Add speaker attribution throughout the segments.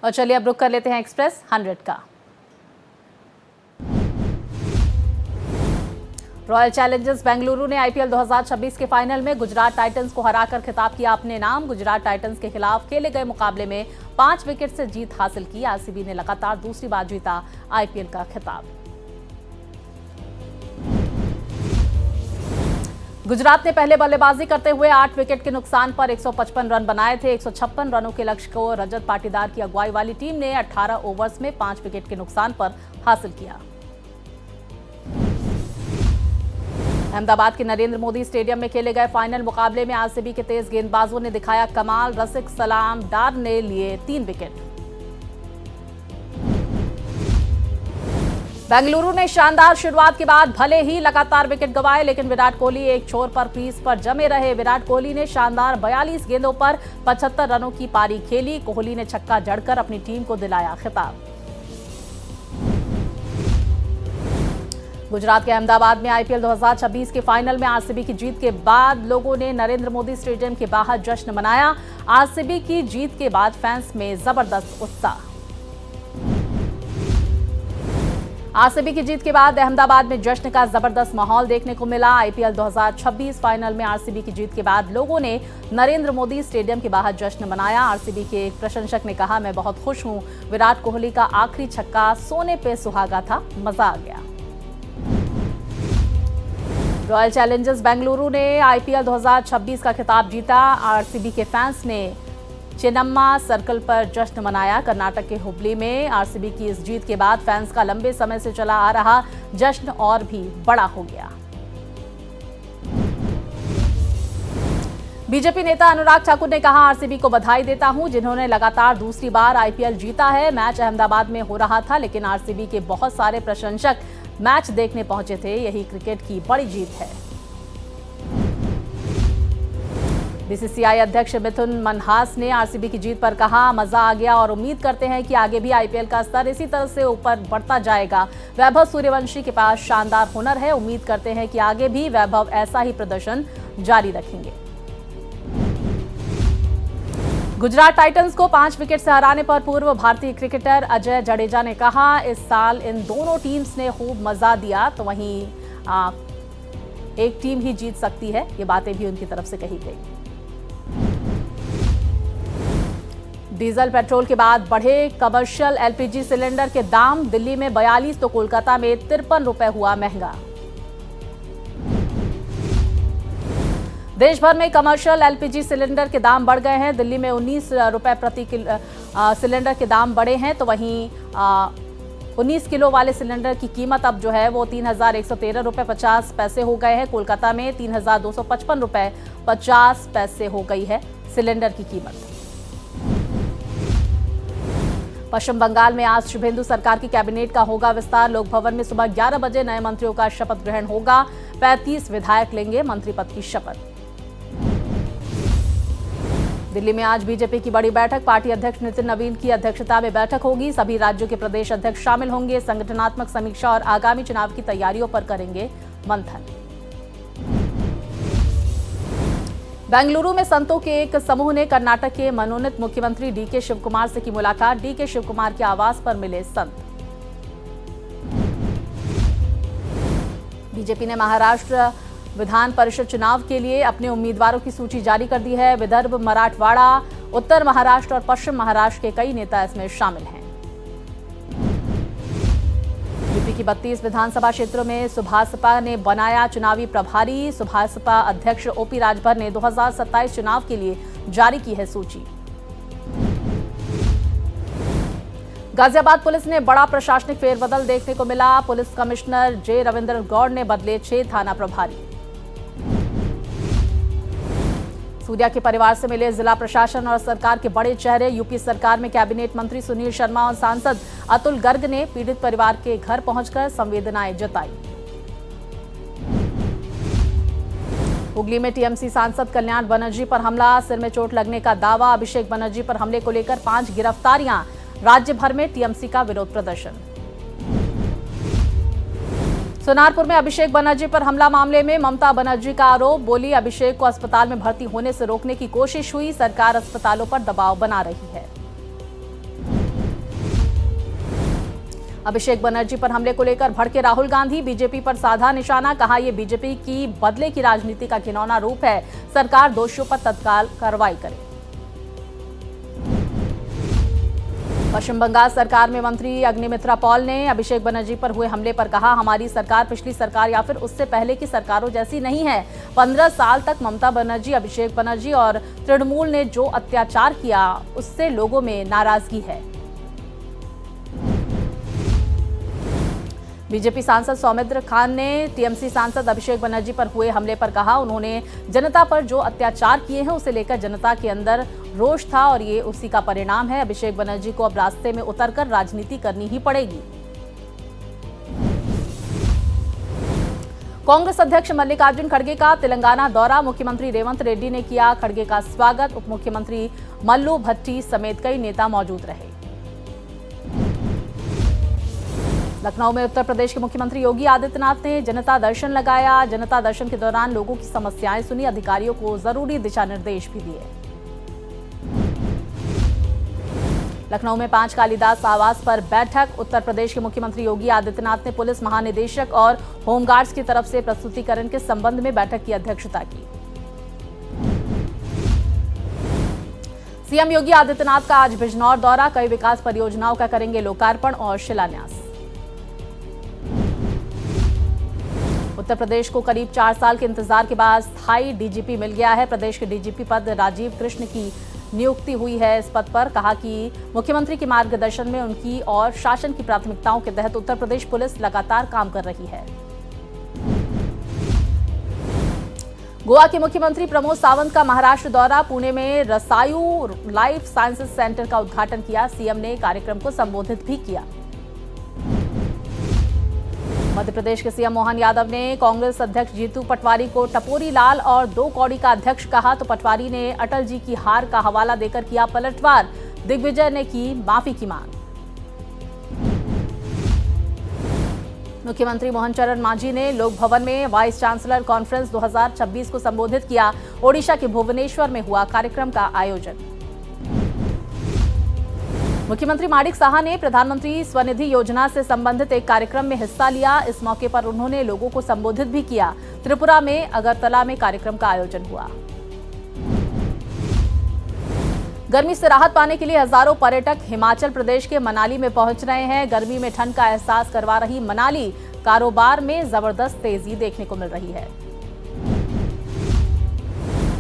Speaker 1: और चलिए अब रुक कर लेते हैं एक्सप्रेस 100 का। रॉयल चैलेंजर्स बेंगलुरु ने आईपीएल 2026 के फाइनल में गुजरात टाइटंस को हराकर खिताब किया अपने नाम। गुजरात टाइटंस के खिलाफ खेले गए मुकाबले में 5 विकेट से जीत हासिल की। आरसीबी ने लगातार दूसरी बार जीता आईपीएल का खिताब। गुजरात ने पहले बल्लेबाजी करते हुए 8 विकेट के नुकसान पर 155 रन बनाए थे। 156 रनों के लक्ष्य को रजत पाटीदार की अगुवाई वाली टीम ने 18 ओवर्स में 5 विकेट के नुकसान पर हासिल किया। अहमदाबाद के नरेंद्र मोदी स्टेडियम में खेले गए फाइनल मुकाबले में आरसीबी के तेज गेंदबाजों ने दिखाया कमाल। रसिक सलाम डार ने लिए 3 विकेट। बेंगलुरु ने शानदार शुरुआत के बाद भले ही लगातार विकेट गंवाए, लेकिन विराट कोहली एक छोर पर क्रीज पर जमे रहे। विराट कोहली ने शानदार 42 गेंदों पर 75 रनों की पारी खेली। कोहली ने छक्का जड़कर अपनी टीम को दिलाया खिताब। गुजरात के अहमदाबाद में आईपीएल 2026 के फाइनल में आरसीबी की जीत के बाद लोगों ने नरेंद्र मोदी स्टेडियम के बाहर जश्न मनाया। आरसीबी की जीत के बाद फैंस में जबरदस्त उत्साह। आरसीबी की जीत के बाद अहमदाबाद में जश्न का जबरदस्त माहौल देखने को मिला। आईपीएल 2026 फाइनल में आरसीबी की जीत के बाद लोगों ने नरेंद्र मोदी स्टेडियम के बाहर जश्न मनाया। आरसीबी के एक प्रशंसक ने कहा, मैं बहुत खुश हूं। विराट कोहली का आखिरी छक्का सोने पे सुहागा था, मजा आ गया। रॉयल चैलेंजर्स बेंगलुरु ने आईपीएल 2026 का खिताब जीता। आरसीबी के फैंस ने चेन्नम्मा सर्कल पर जश्न मनाया। कर्नाटक के हुबली में आरसीबी की इस जीत के बाद फैंस का लंबे समय से चला आ रहा जश्न और भी बड़ा हो गया। बीजेपी नेता अनुराग ठाकुर ने कहा, आरसीबी को बधाई देता हूं जिन्होंने लगातार दूसरी बार आईपीएल जीता है। मैच अहमदाबाद में हो रहा था, लेकिन आरसीबी के बहुत सारे प्रशंसक मैच देखने पहुंचे थे। यही क्रिकेट की बड़ी जीत है। बीसीसीआई अध्यक्ष मिथुन मनहास ने आरसीबी की जीत पर कहा, मजा आ गया और उम्मीद करते हैं कि आगे भी आईपीएल का स्तर इसी तरह से ऊपर बढ़ता जाएगा। वैभव सूर्यवंशी के पास शानदार हुनर है। उम्मीद करते हैं कि आगे भी वैभव ऐसा ही प्रदर्शन जारी रखेंगे। गुजरात टाइटंस को 5 विकेट से हराने पर पूर्व भारतीय क्रिकेटर अजय जडेजा ने कहा, इस साल इन दोनों टीम्स ने खूब मजा दिया, तो वहीं एक टीम ही जीत सकती है। ये बातें भी उनकी तरफ से कही गई। डीजल पेट्रोल के बाद बढ़े कमर्शियल एलपीजी सिलेंडर के दाम। दिल्ली में 42 तो कोलकाता में 53 रुपए हुआ महंगा। देश भर में कमर्शियल एलपीजी सिलेंडर के दाम बढ़ गए हैं। दिल्ली में 19 रुपए प्रति सिलेंडर के दाम बढ़े हैं, तो वहीं 19 किलो वाले सिलेंडर की कीमत अब जो है वो 3,113 रुपए 50 पैसे हो गए हैं। कोलकाता में 3,255 रुपए 50 पैसे हो गई है सिलेंडर की कीमत। पश्चिम बंगाल में आज शुभेंदु सरकार की कैबिनेट का होगा विस्तार। लोक भवन में सुबह 11 बजे नए मंत्रियों का शपथ ग्रहण होगा। 35 विधायक लेंगे मंत्री पद की शपथ। दिल्ली में आज बीजेपी की बड़ी बैठक। पार्टी अध्यक्ष नितिन नवीन की अध्यक्षता में बैठक होगी। सभी राज्यों के प्रदेश अध्यक्ष शामिल होंगे। संगठनात्मक समीक्षा और आगामी चुनाव की तैयारियों पर करेंगे मंथन। बेंगलुरु में संतों के एक समूह ने कर्नाटक के मनोनीत मुख्यमंत्री डीके शिवकुमार से की मुलाकात। डीके शिवकुमार के आवास पर मिले संत। बीजेपी ने महाराष्ट्र विधान परिषद चुनाव के लिए अपने उम्मीदवारों की सूची जारी कर दी है। विदर्भ, मराठवाड़ा, उत्तर महाराष्ट्र और पश्चिम महाराष्ट्र के कई नेता इसमें शामिल हैं। यूपी की 32 विधानसभा क्षेत्रों में सुभासपा ने बनाया चुनावी प्रभारी। सुभासपा अध्यक्ष ओपी राजभर ने 2027 चुनाव के लिए जारी की है सूची। गाजियाबाद पुलिस ने बड़ा प्रशासनिक फेरबदल देखने को मिला। पुलिस कमिश्नर जे रविंद्र गौड़ ने बदले 6 थाना प्रभारी। सूर्या के परिवार से मिले जिला प्रशासन और सरकार के बड़े चेहरे। यूपी सरकार में कैबिनेट मंत्री सुनील शर्मा और सांसद अतुल गर्ग ने पीड़ित परिवार के घर पहुंचकर संवेदनाएं जताई। हुगली में टीएमसी सांसद कल्याण बनर्जी पर हमला। सिर में चोट लगने का दावा। अभिषेक बनर्जी पर हमले को लेकर 5 गिरफ्तारियां। राज्य भर में टीएमसी का विरोध प्रदर्शन। सोनारपुर में अभिषेक बनर्जी पर हमला मामले में ममता बनर्जी का आरोप। बोली, अभिषेक को अस्पताल में भर्ती होने से रोकने की कोशिश हुई। सरकार अस्पतालों पर दबाव बना रही है। अभिषेक बनर्जी पर हमले को लेकर भड़के राहुल गांधी, बीजेपी पर साधा निशाना, कहा यह बीजेपी की बदले की राजनीति का घिनौना रूप है, सरकार दोषियों पर तत्काल कार्रवाई करे। पश्चिम बंगाल सरकार में मंत्री अग्निमित्रा पॉल ने अभिषेक बनर्जी पर हुए हमले पर कहा, हमारी सरकार पिछली सरकार या फिर उससे पहले की सरकारों जैसी नहीं है। 15 साल तक ममता बनर्जी, अभिषेक बनर्जी और तृणमूल ने जो अत्याचार किया उससे लोगों में नाराजगी है। बीजेपी सांसद सौमित्र खान ने टीएमसी सांसद अभिषेक बनर्जी पर हुए हमले पर कहा, उन्होंने जनता पर जो अत्याचार किए हैं उसे लेकर जनता के अंदर रोष था और ये उसी का परिणाम है। अभिषेक बनर्जी को अब रास्ते में उतरकर राजनीति करनी ही पड़ेगी। कांग्रेस अध्यक्ष मल्लिकार्जुन खड़गे का तेलंगाना दौरा, मुख्यमंत्री रेवंत रेड्डी ने किया खड़गे का स्वागत। उप मुख्यमंत्री मल्लू भट्टी समेत कई नेता मौजूद रहे। लखनऊ में उत्तर प्रदेश के मुख्यमंत्री योगी आदित्यनाथ ने जनता दर्शन लगाया। जनता दर्शन के दौरान लोगों की समस्याएं सुनी, अधिकारियों को जरूरी दिशा निर्देश भी दिए। लखनऊ में 5 कालिदास आवास पर बैठक, उत्तर प्रदेश के मुख्यमंत्री योगी आदित्यनाथ ने पुलिस महानिदेशक और होमगार्ड्स की तरफ से प्रस्तुतिकरण के संबंध में बैठक की अध्यक्षता की। सीएम योगी आदित्यनाथ का आज बिजनौर दौरा, कई विकास परियोजनाओं का करेंगे लोकार्पण और शिलान्यास। उत्तर प्रदेश को करीब 4 साल के इंतजार के बाद स्थायी डीजीपी मिल गया है। प्रदेश के डीजीपी पद राजीव कृष्ण की नियुक्ति हुई है। इस पद पर कहा कि मुख्यमंत्री के मार्गदर्शन में उनकी और शासन की प्राथमिकताओं के तहत उत्तर प्रदेश पुलिस लगातार काम कर रही है। गोवा के मुख्यमंत्री प्रमोद सावंत का महाराष्ट्र दौरा, पुणे में रसायु लाइफ साइंसेज सेंटर का उद्घाटन किया। सीएम ने कार्यक्रम को संबोधित भी किया। मध्य प्रदेश के सीएम मोहन यादव ने कांग्रेस अध्यक्ष जीतू पटवारी को टपोरी लाल और 2 कौड़ी का अध्यक्ष कहा, तो पटवारी ने अटल जी की हार का हवाला देकर किया पलटवार। दिग्विजय ने की माफी की मांग। मुख्यमंत्री मोहन चरण मांझी ने लोक भवन में वाइस चांसलर कॉन्फ्रेंस 2026 को संबोधित किया। ओडिशा के भुवनेश्वर में हुआ कार्यक्रम का आयोजन। मुख्यमंत्री माणिक साहा ने प्रधानमंत्री स्वनिधि योजना से संबंधित एक कार्यक्रम में हिस्सा लिया। इस मौके पर उन्होंने लोगों को संबोधित भी किया। त्रिपुरा में अगरतला में कार्यक्रम का आयोजन हुआ। गर्मी से राहत पाने के लिए हजारों पर्यटक हिमाचल प्रदेश के मनाली में पहुंच रहे हैं। गर्मी में ठंड का एहसास करवा रही मनाली, कारोबार में जबरदस्त तेजी देखने को मिल रही है।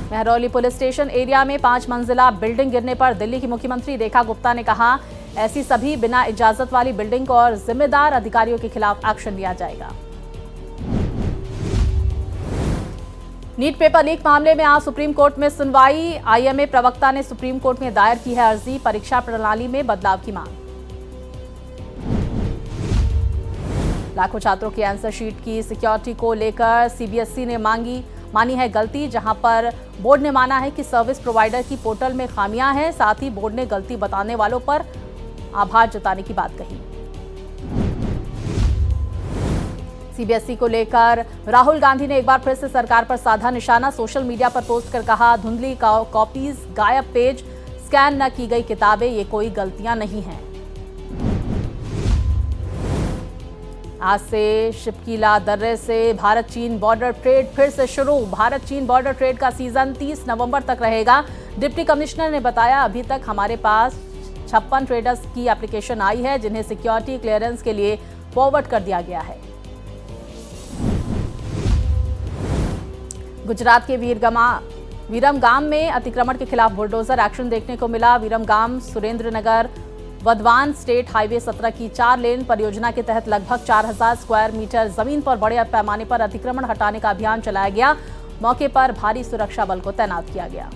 Speaker 1: महरौली पुलिस स्टेशन एरिया में 5 मंजिला बिल्डिंग गिरने पर दिल्ली की मुख्यमंत्री रेखा गुप्ता ने कहा, ऐसी सभी बिना इजाजत वाली बिल्डिंग और जिम्मेदार अधिकारियों के खिलाफ एक्शन लिया जाएगा। नीट पेपर लीक मामले में आज सुप्रीम कोर्ट में सुनवाई। आईएमए प्रवक्ता ने सुप्रीम कोर्ट में दायर की है अर्जी, परीक्षा प्रणाली में बदलाव की मांग। लाखों छात्रों की आंसर शीट की सिक्योरिटी को लेकर सीबीएसई ने मानी है गलती, जहां पर बोर्ड ने माना है कि सर्विस प्रोवाइडर की पोर्टल में खामियां हैं। साथ ही बोर्ड ने गलती बताने वालों पर आभार जताने की बात कही। सीबीएसई को लेकर राहुल गांधी ने एक बार फिर से सरकार पर साधा निशाना। सोशल मीडिया पर पोस्ट कर कहा, धुंधली कॉपीज, गायब पेज, स्कैन न की गई किताबें, ये कोई गलतियां नहीं हैं। आज से शिपकीला दर्रे से भारत चीन बॉर्डर ट्रेड फिर से शुरू। भारत चीन बॉर्डर ट्रेड का सीजन 30 नवंबर तक रहेगा। डिप्टी कमिश्नर ने बताया, अभी तक हमारे पास 56 ट्रेडर्स की एप्लीकेशन आई है, जिन्हें सिक्योरिटी क्लियरेंस के लिए फॉरवर्ड कर दिया गया है। गुजरात के वीरमगाम में अतिक्रमण के खिलाफ बुलडोजर एक्शन देखने को मिला। वीरमगाम सुरेंद्रनगर वधवान स्टेट हाईवे 17 की 4 लेन परियोजना के तहत लगभग 4000 स्क्वायर मीटर जमीन पर बड़े पैमाने पर अतिक्रमण हटाने का अभियान चलाया गया। मौके पर भारी सुरक्षा बल को तैनात किया गया।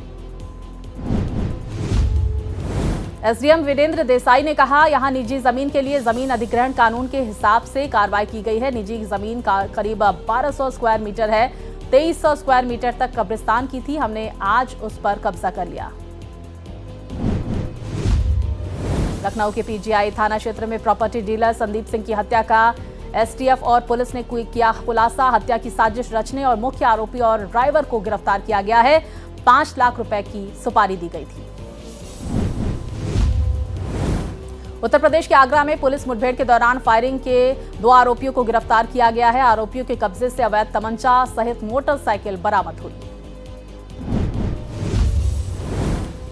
Speaker 1: एसडीएम वीरेंद्र देसाई ने कहा, यहां निजी जमीन के लिए जमीन अधिग्रहण कानून के हिसाब से कार्रवाई की गई है। निजी जमीन का करीब 1200 स्क्वायर मीटर है। 2300 स्क्वायर मीटर तक कब्रिस्तान की थी, हमने आज उस पर कब्जा कर लिया। लखनऊ के पीजीआई थाना क्षेत्र में प्रॉपर्टी डीलर संदीप सिंह की हत्या का एसटीएफ और पुलिस ने किया खुलासा। हत्या की साजिश रचने और मुख्य आरोपी और ड्राइवर को गिरफ्तार किया गया है। 5 लाख रुपए की सुपारी दी गई थी। उत्तर प्रदेश के आगरा में पुलिस मुठभेड़ के दौरान फायरिंग के 2 आरोपियों को गिरफ्तार किया गया है। आरोपियों के कब्जे से अवैध तमंचा सहित मोटरसाइकिल बरामद हुई।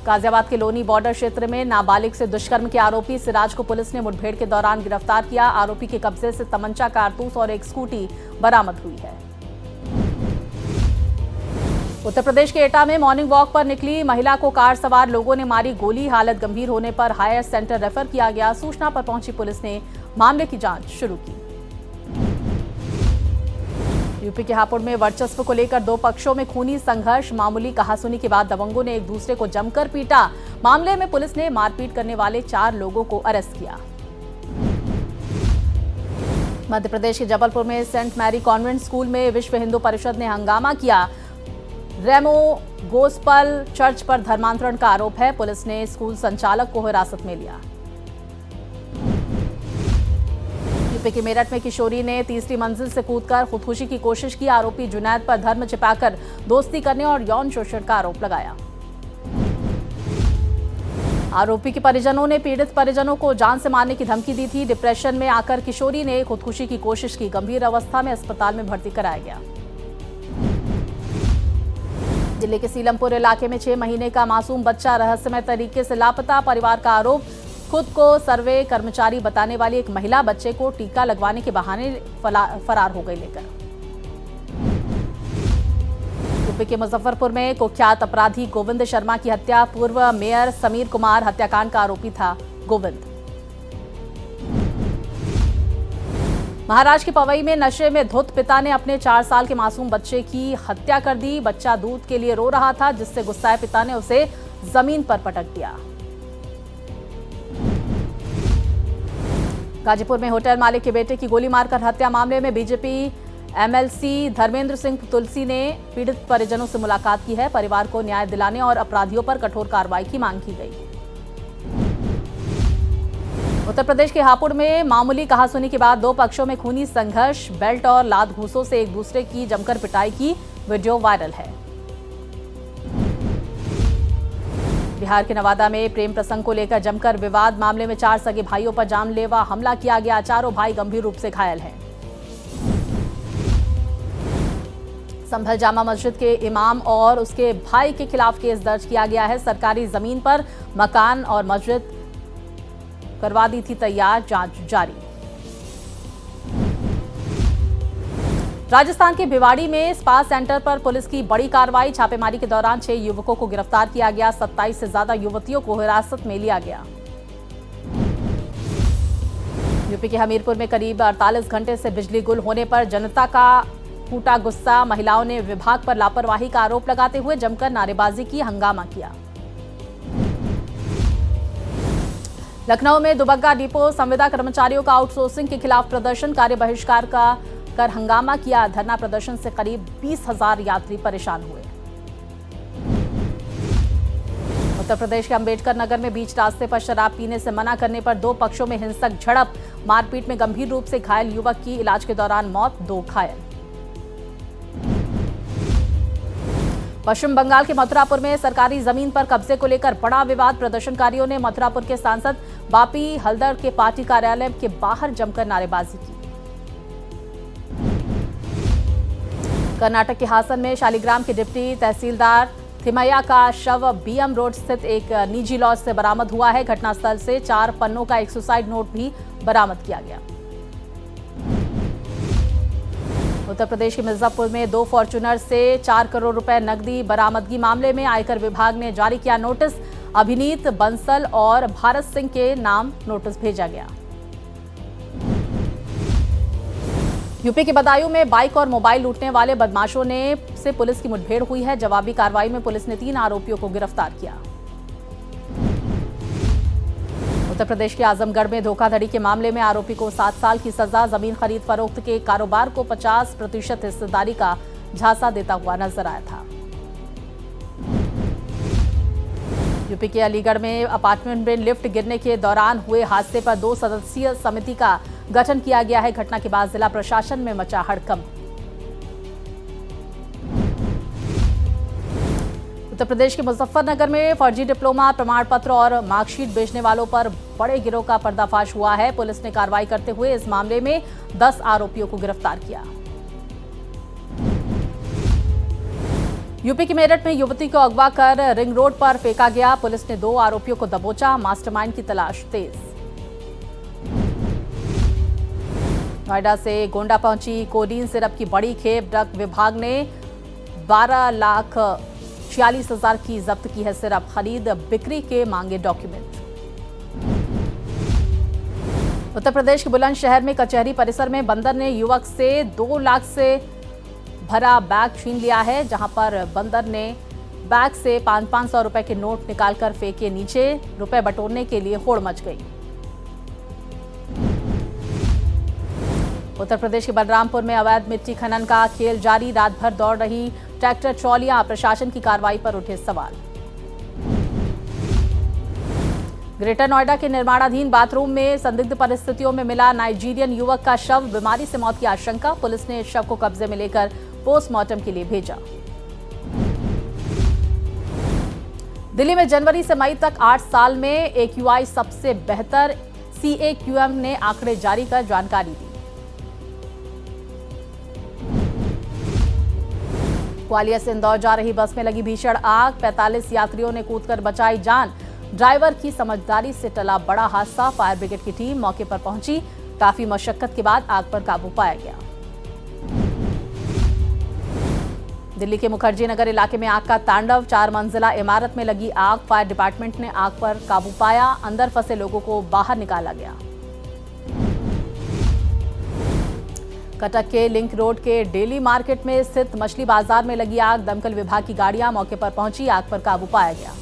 Speaker 1: गाजियाबाद के लोनी बॉर्डर क्षेत्र में नाबालिग से दुष्कर्म के आरोपी सिराज को पुलिस ने मुठभेड़ के दौरान गिरफ्तार किया। आरोपी के कब्जे से तमंचा, कारतूस और एक स्कूटी बरामद हुई है। उत्तर प्रदेश के एटा में मॉर्निंग वॉक पर निकली महिला को कार सवार लोगों ने मारी गोली। हालत गंभीर होने पर हायर सेंटर रेफर किया गया। सूचना पर पहुंची पुलिस ने मामले की जांच शुरू की। यूपी के हापुड़ में वर्चस्व को लेकर 2 पक्षों में खूनी संघर्ष। मामूली कहासुनी के बाद दबंगों ने एक दूसरे को जमकर पीटा। मामले में पुलिस ने मारपीट करने वाले 4 लोगों को अरेस्ट किया। मध्य प्रदेश के जबलपुर में सेंट मैरी कॉन्वेंट स्कूल में विश्व हिंदू परिषद ने हंगामा किया। रेमो गोस्पल चर्च पर धर्मांतरण का आरोप है। पुलिस ने स्कूल संचालक को हिरासत में लिया। यूपी के मेरठ में किशोरी ने तीसरी मंजिल से कूदकर खुदकुशी की कोशिश की। आरोपी जुनैद पर धर्म छिपाकर दोस्ती करने और यौन शोषण का आरोप लगाया। आरोपी के परिजनों ने पीड़ित परिजनों को जान से मारने की धमकी दी थी। डिप्रेशन में आकर किशोरी ने खुदकुशी की कोशिश की। गंभीर अवस्था में अस्पताल में भर्ती कराया गया। दिल्ली के सीलमपुर इलाके में 6 महीने का मासूम बच्चा रहस्यमय तरीके से लापता। परिवार का आरोप, खुद को सर्वे कर्मचारी बताने वाली एक महिला बच्चे को टीका लगवाने के बहाने फरार हो गई लेकर। यूपी के मुजफ्फरपुर में कुख्यात अपराधी गोविंद शर्मा की हत्या। पूर्व मेयर समीर कुमार हत्याकांड का आरोपी था गोविंद। महाराष्ट्र के पवई में नशे में धुत पिता ने अपने 4 साल के मासूम बच्चे की हत्या कर दी। बच्चा दूध के लिए रो रहा था, जिससे गुस्साए पिता ने उसे जमीन पर पटक दिया। गाजीपुर में होटल मालिक के बेटे की गोली मारकर हत्या मामले में बीजेपी एमएलसी धर्मेंद्र सिंह तुलसी ने पीड़ित परिजनों से मुलाकात की है। परिवार को न्याय दिलाने और अपराधियों पर कठोर कार्रवाई की मांग की गई। उत्तर प्रदेश के हापुड़ में मामूली कहासुनी के बाद 2 पक्षों में खूनी संघर्ष। बेल्ट और लात घूंसों से एक दूसरे की जमकर पिटाई की वीडियो वायरल है। बिहार के नवादा में प्रेम प्रसंग को लेकर जमकर विवाद। मामले में 4 सगे भाइयों पर जानलेवा हमला किया गया। चारों भाई गंभीर रूप से घायल हैं। संभल जामा मस्जिद के इमाम और उसके भाई के खिलाफ केस दर्ज किया गया है। सरकारी जमीन पर मकान और मस्जिद करवा दी थी तैयार, जांच जारी। राजस्थान के भिवाड़ी में स्पा सेंटर पर पुलिस की बड़ी कार्रवाई। छापेमारी के दौरान 6 युवकों को गिरफ्तार किया गया। 27 से ज्यादा युवतियों को हिरासत में लिया गया। यूपी के हमीरपुर में करीब 48 घंटे से बिजली गुल होने पर जनता का फूटा गुस्सा। महिलाओं ने विभाग पर लापरवाही का आरोप लगाते हुए जमकर नारेबाजी की, हंगामा किया। लखनऊ में दुबग्गा डिपो संविदा कर्मचारियों का आउटसोर्सिंग के खिलाफ प्रदर्शन। कार्य बहिष्कार का कर हंगामा किया। धरना प्रदर्शन से करीब 20,000 यात्री परेशान हुए। उत्तर प्रदेश के अंबेडकर नगर में बीच रास्ते पर शराब पीने से मना करने पर 2 पक्षों में हिंसक झड़प। मारपीट में गंभीर रूप से घायल युवक की इलाज के दौरान मौत, 2 घायल। पश्चिम बंगाल के मथुरापुर में सरकारी जमीन पर कब्जे को लेकर बड़ा विवाद। प्रदर्शनकारियों ने मथुरापुर के सांसद बापी हल्दर के पार्टी कार्यालय के बाहर जमकर नारेबाजी की। कर्नाटक के हासन में शालिग्राम के डिप्टी तहसीलदार थिमैया का शव बीएम रोड स्थित एक निजी लॉज से बरामद हुआ है। घटनास्थल से 4 पन्नों का एक सुसाइड नोट भी बरामद किया गया। उत्तर प्रदेश के मिर्जापुर में 2 फॉर्च्यूनर से 4 करोड़ रुपए नकदी बरामदगी मामले में आयकर विभाग ने जारी किया नोटिस। अभिनीत बंसल और भारत सिंह के नाम नोटिस भेजा गया। यूपी के बदायूं में बाइक और मोबाइल लूटने वाले बदमाशों से पुलिस की मुठभेड़ हुई है। जवाबी कार्रवाई में पुलिस ने 3 आरोपियों को गिरफ्तार किया। उत्तर प्रदेश के आजमगढ़ में धोखाधड़ी के मामले में आरोपी को 7 साल की सजा। जमीन खरीद फरोख्त के कारोबार को 50% हिस्सेदारी का झांसा देता हुआ नजर आया था। यूपी के अलीगढ़ में अपार्टमेंट में लिफ्ट गिरने के दौरान हुए हादसे पर 2 सदस्यीय समिति का गठन किया गया है। घटना के बाद जिला प्रशासन में मचा हड़कंप। उत्तर प्रदेश के मुजफ्फरनगर में फर्जी डिप्लोमा प्रमाण पत्र और मार्कशीट बेचने वालों पर बड़े गिरोह का पर्दाफाश हुआ है। पुलिस ने कार्रवाई करते हुए इस मामले में 10 आरोपियों को गिरफ्तार किया। यूपी के मेरठ में युवती को अगवा कर रिंग रोड पर फेंका गया। पुलिस ने 2 आरोपियों को दबोचा। मास्टरमाइंड की तलाश तेज। नोएडा से गोंडा पहुंची कोडीन सिरप की बड़ी खेप। ड्रग विभाग ने 12,46,000 की जब्त की है सिरप। खरीद बिक्री के मांगे डॉक्यूमेंट। उत्तर प्रदेश के बुलंदशहर में कचहरी परिसर में बंदर ने युवक से 2 लाख से भरा बैग छीन लिया है, जहां पर बंदर ने बैग से 500 रुपए के नोट निकालकर फेंके नीचे। रुपए बटोरने के लिए होड़ मच गई। उत्तर प्रदेश के बलरामपुर में अवैध मिट्टी खनन का खेल जारी। रात भर दौड़ रही ट्रैक्टर ट्रॉलियां। प्रशासन की कार्रवाई पर उठे सवाल। ग्रेटर नोएडा के निर्माणाधीन बाथरूम में संदिग्ध परिस्थितियों में मिला नाइजीरियन युवक का शव। बीमारी से मौत की आशंका। पुलिस ने शव को कब्जे में लेकर पोस्टमार्टम के लिए भेजा। दिल्ली में जनवरी से मई तक 8 साल में AQI सबसे बेहतर। CAQM ने आंकड़े जारी कर जानकारी दी। ग्वालियर से इंदौर जा रही बस में लगी भीषण आग। 45 यात्रियों ने कूदकर बचाई जान। ड्राइवर की समझदारी से टला बड़ा हादसा। फायर ब्रिगेड की टीम मौके पर पहुंची। काफी मशक्कत के बाद आग पर काबू पाया गया। दिल्ली के मुखर्जी नगर इलाके में आग का तांडव। 4 मंजिला इमारत में लगी आग। फायर डिपार्टमेंट ने आग पर काबू पाया। अंदर फंसे लोगों को बाहर निकाला गया। कटक के लिंक रोड के डेली मार्केट में स्थित मछली बाजार में लगी आग। दमकल विभाग की गाड़ियां मौके पर पहुंची। आग पर काबू पाया गया।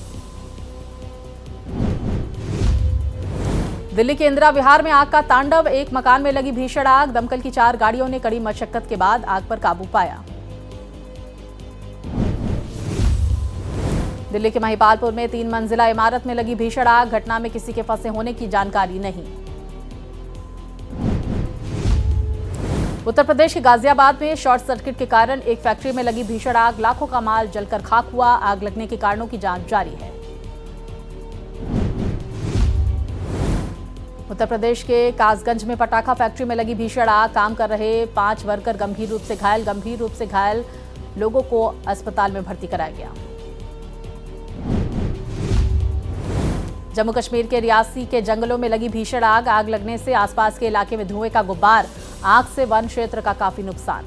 Speaker 1: दिल्ली के इंदिरा विहार में आग का तांडव। एक मकान में लगी भीषण आग। दमकल की 4 गाड़ियों ने कड़ी मशक्कत के बाद आग पर काबू पाया। दिल्ली के महिपालपुर में 3 मंजिला इमारत में लगी भीषण आग। घटना में किसी के फंसे होने की जानकारी नहीं। उत्तर प्रदेश के गाजियाबाद में शॉर्ट सर्किट के कारण एक फैक्ट्री में लगी भीषण आग। लाखों का माल जलकर खाक हुआ। आग लगने के कारणों की जांच जारी है। उत्तर प्रदेश के कासगंज में पटाखा फैक्ट्री में लगी भीषण आग। काम कर रहे 5 वर्कर गंभीर रूप से घायल। गंभीर रूप से घायल लोगों को अस्पताल में भर्ती कराया गया। जम्मू कश्मीर के रियासी के जंगलों में लगी भीषण आग। आग लगने से आसपास के इलाके में धुएं का गुब्बार। आग से वन क्षेत्र का काफी नुकसान।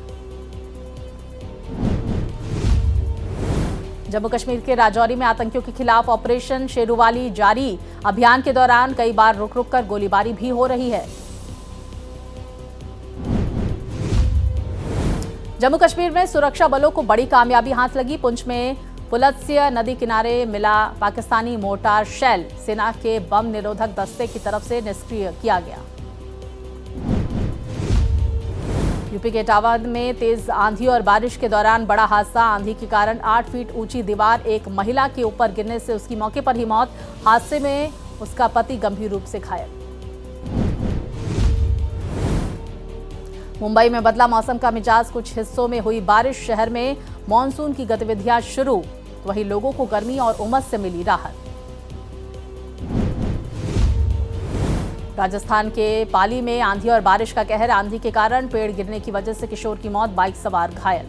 Speaker 1: जम्मू कश्मीर के राजौरी में आतंकियों के खिलाफ ऑपरेशन शेरुवाली जारी। अभियान के दौरान कई बार रुक रुक कर गोलीबारी भी हो रही है। जम्मू कश्मीर में सुरक्षा बलों को बड़ी कामयाबी हाथ लगी। पुंछ में पुलत्स्य नदी किनारे मिला पाकिस्तानी मोर्टार शेल। सेना के बम निरोधक दस्ते की तरफ से निष्क्रिय किया गया। यूपी के इटावा में तेज आंधी और बारिश के दौरान बड़ा हादसा। आंधी के कारण 8 फीट ऊंची दीवार एक महिला के ऊपर गिरने से उसकी मौके पर ही मौत। हादसे में उसका पति गंभीर रूप से घायल। मुंबई में बदला मौसम का मिजाज। कुछ हिस्सों में हुई बारिश। शहर में मॉनसून की गतिविधियां शुरू। वहीं लोगों को गर्मी और उमस से मिली राहत। राजस्थान के पाली में आंधी और बारिश का कहर। आंधी के कारण पेड़ गिरने की वजह से किशोर की मौत। बाइक सवार घायल।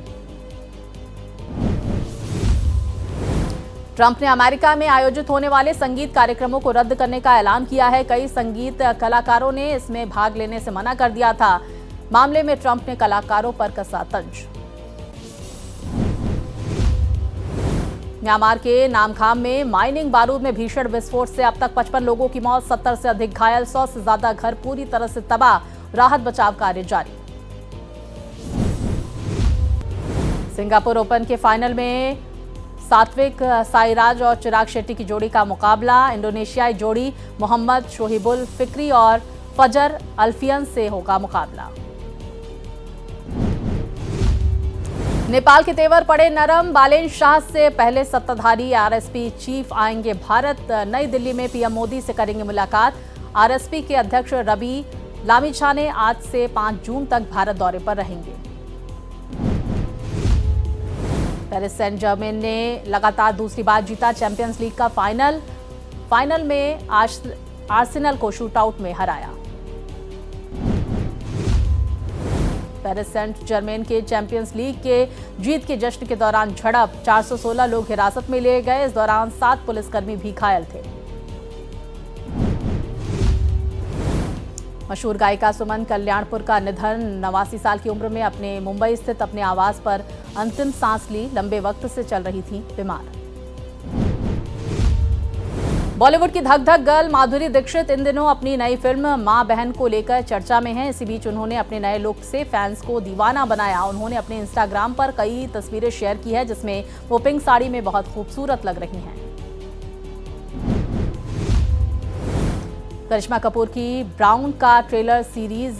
Speaker 1: ट्रंप ने अमेरिका में आयोजित होने वाले संगीत कार्यक्रमों को रद्द करने का ऐलान किया है। कई संगीत कलाकारों ने इसमें भाग लेने से मना कर दिया था। मामले में ट्रंप ने कलाकारों पर कसा तंज। म्यांमार के नामखाम में माइनिंग बारूद में भीषण विस्फोट से अब तक 55 लोगों की मौत। 70 से अधिक घायल। 100 से ज्यादा घर पूरी तरह से तबाह। राहत बचाव कार्य जारी। सिंगापुर ओपन के फाइनल में सात्विक साईराज और चिराग शेट्टी की जोड़ी का मुकाबला। इंडोनेशियाई जोड़ी मोहम्मद शोहिबुल फिक्री और फजर अल्फियन से होगा मुकाबला। नेपाल के तेवर पड़े नरम। बालेन शाह से पहले सत्ताधारी आरएसपी चीफ आएंगे भारत। नई दिल्ली में पीएम मोदी से करेंगे मुलाकात। आरएसपी के अध्यक्ष रवि लामिछाने आज से 5 जून तक भारत दौरे पर रहेंगे। पेरिस सेंट जर्मेन ने लगातार दूसरी बार जीता चैंपियंस लीग का फाइनल में आर्सेनल को शूटआउट में हराया। पेरिस सेंट जर्मेन के चैंपियंस लीग के जीत के जश्न के दौरान झड़प, 416 लोग हिरासत में लिए गए। इस दौरान 7 पुलिसकर्मी भी घायल थे। मशहूर गायिका सुमन कल्याणपुर का निधन, 89 साल की उम्र में अपने मुंबई स्थित अपने आवास पर अंतिम सांस ली। लंबे वक्त से चल रही थी बीमार। बॉलीवुड की धक धक गर्ल माधुरी दीक्षित इन दिनों अपनी नई फिल्म मां बहन को लेकर चर्चा में हैं। इसी बीच उन्होंने अपने नए लुक से फैंस को दीवाना बनाया। उन्होंने अपने इंस्टाग्राम पर कई तस्वीरें शेयर की है जिसमें वो पिंक साड़ी में बहुत खूबसूरत लग रही हैं। करिश्मा कपूर की ब्राउन का ट्रेलर सीरीज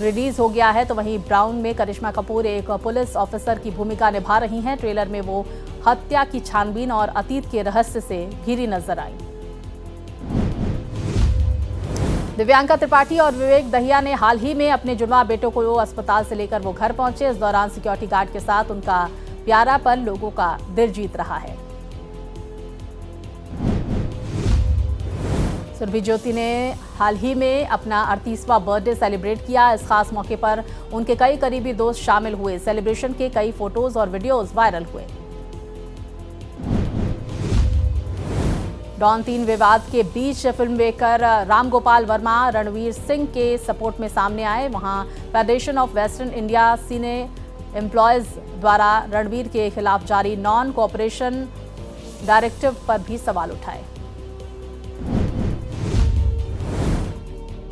Speaker 1: रिलीज हो गया है, तो वहीं ब्राउन में करिश्मा कपूर एक पुलिस ऑफिसर की भूमिका निभा रही हैं। ट्रेलर में वो हत्या की छानबीन और अतीत के रहस्य से घिरी नजर आई। दिव्यांका त्रिपाठी और विवेक दहिया ने हाल ही में अपने जुड़वा बेटों को अस्पताल से लेकर वो घर पहुंचे। इस दौरान सिक्योरिटी गार्ड के साथ उनका प्यारापन लोगों का दिल जीत रहा है। सुरभि ज्योति ने हाल ही में अपना 38वां बर्थडे सेलिब्रेट किया। इस खास मौके पर उनके कई करीबी दोस्त शामिल हुए। सेलिब्रेशन के कई फोटोज और वीडियोज वायरल हुए। डॉन 3 विवाद के बीच फिल्म मेकर राम गोपाल वर्मा रणवीर सिंह के सपोर्ट में सामने आए। वहां federation of western India cine employees द्वारा रणवीर के खिलाफ जारी नॉन कोऑपरेशन डायरेक्टिव पर भी सवाल उठाए।